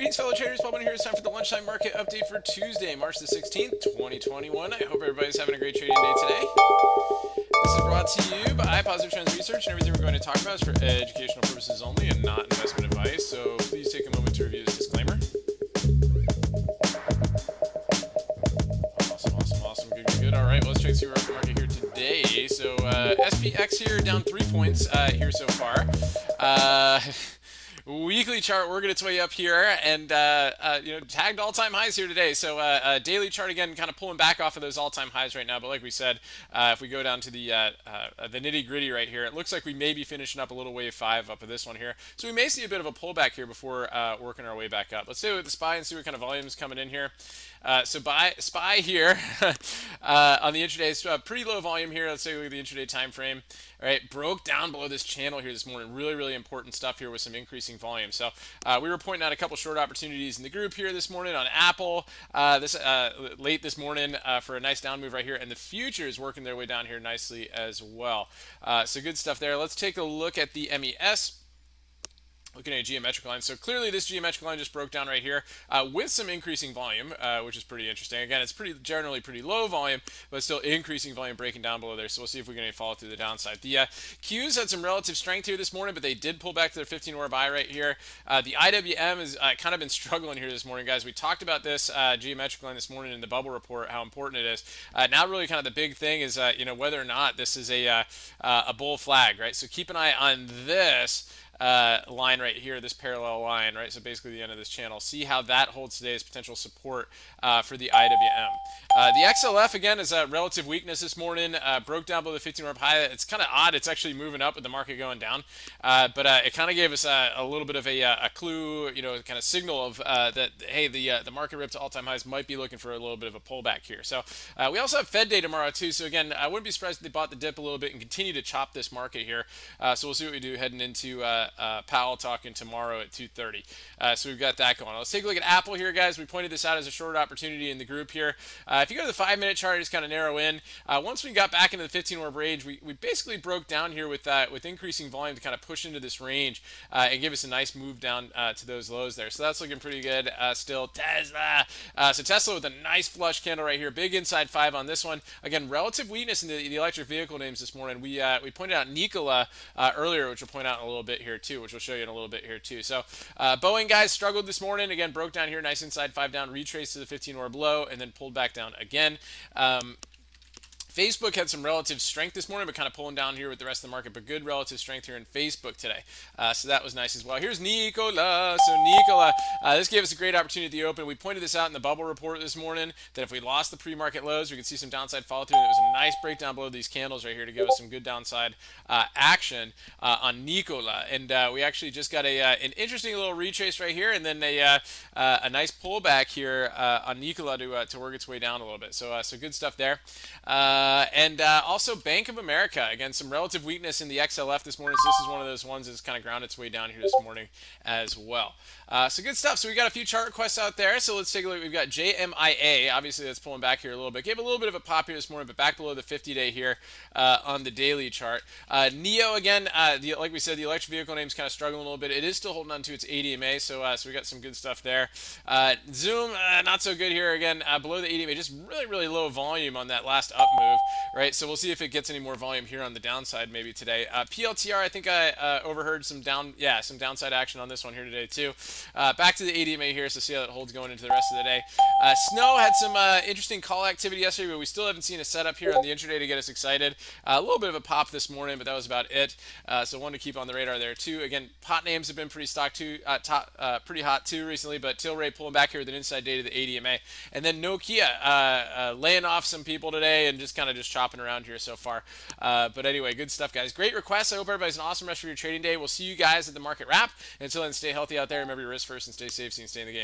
Greetings, fellow traders. Bob here. It's time for the lunchtime market update for Tuesday, March the 16th, 2021. I hope everybody's having a great trading day today. This is brought to you by Positive Trends Research, and everything we're going to talk about is for educational purposes only and not investment advice. So please take a moment to review this disclaimer. Awesome. Good. All right, well, let's check see where the market here today. So SPX here down 3 points here so far. Weekly chart working its way up here, and tagged all-time highs here today. So daily chart again, kind of pulling back off of those all-time highs right now. But like we said, if we go down to the nitty-gritty right here, it looks like we may be finishing up a little wave 5 up of this one here. So we may see a bit of a pullback here before working our way back up. Let's stay with the SPY and see what kind of volume is coming in here. So SPY here on the intraday is pretty low volume here. Let's say look at the intraday time frame. All right, broke down below this channel here this morning. Really important stuff here with some increasing volume. So we were pointing out a couple short opportunities in the group here this morning on Apple late this morning for a nice down move right here, and the futures working their way down here nicely as well. So good stuff there. Let's take a look at the MES. Looking at a geometric line. So clearly this geometric line just broke down right here with some increasing volume, which is pretty interesting. Again, it's generally pretty low volume, but still increasing volume breaking down below there. So we'll see if we can follow through the downside. The Qs had some relative strength here this morning, but they did pull back to their 15-hour buy right here. The IWM has kind of been struggling here this morning, guys. We talked about this geometric line this morning in the bubble report, how important it is. Now really kind of the big thing is whether or not this is a bull flag, right? So keep an eye on this line right here, this parallel line, right? So basically the end of this channel. See how that holds today as potential support for the IWM. The XLF again is a relative weakness this morning. Broke down below the 15-hour high. It's kind of odd. It's actually moving up with the market going down, but it kind of gave us a little bit of a clue, kind of signal of that hey, the market rip to all-time highs might be looking for a little bit of a pullback here. So we also have Fed day tomorrow too. So again, I wouldn't be surprised if they bought the dip a little bit and continue to chop this market here. So we'll see what we do heading into Powell talking tomorrow at 2:30. So we've got that going on. Let's take a look at Apple here, guys. We pointed this out as a short opportunity in the group here. If you go to the 5-minute chart, just kind of narrow in. Once we got back into the 15-hour range, we basically broke down here with increasing volume to kind of push into this range and give us a nice move down to those lows there. So that's looking pretty good. Still Tesla. So Tesla with a nice flush candle right here. Big inside 5 on this one. Again, relative weakness in the electric vehicle names this morning. We pointed out Nikola earlier, which we'll point out in a little bit here too, which we'll show you in a little bit here too. So Boeing, guys, struggled this morning. Again, broke down here, nice inside 5 down, retraced to the 15-hour below, and then pulled back down again. Facebook had some relative strength this morning, but kind of pulling down here with the rest of the market, but good relative strength here in Facebook today. So that was nice as well. Here's Nikola. So Nikola, this gave us a great opportunity at the open. We pointed this out in the bubble report this morning that if we lost the pre-market lows, we could see some downside follow through. And it was a nice breakdown below these candles right here to give us some good downside action on Nikola. And we actually just got an interesting little retrace right here, and then a nice pullback here on Nikola to work its way down a little bit. So good stuff there. And also Bank of America, again, some relative weakness in the XLF this morning. So this is one of those ones that's kind of ground its way down here this morning as well. So good stuff. So we got a few chart requests out there. So let's take a look. We've got JMIA. Obviously, that's pulling back here a little bit. Gave a little bit of a pop here this morning, but back below the 50-day here on the daily chart. NEO, again, like we said, the electric vehicle name's kind of struggling a little bit. It is still holding on to its ADMA, so we got some good stuff there. Zoom, not so good here. Again, below the ADMA, just really low volume on that last up move. Right, so we'll see if it gets any more volume here on the downside maybe today. PLTR, I think I overheard some downside action on this one here today too. Back to the ADMA here, so see how that holds going into the rest of the day. Snow had some interesting call activity yesterday, but we still haven't seen a setup here on the intraday to get us excited. A little bit of a pop this morning, but that was about it. So one to keep on the radar there too. Again, pot names have been pretty pretty hot too recently, but Tilray pulling back here with an inside day to the ADMA. And then Nokia laying off some people today and just chopping around here so far. But anyway, good stuff, guys. Great requests. I hope everybody's an awesome rest of your trading day. We'll see you guys at the market wrap. Until then, stay healthy out there. Remember your risk first and stay safe so you can stay in the game.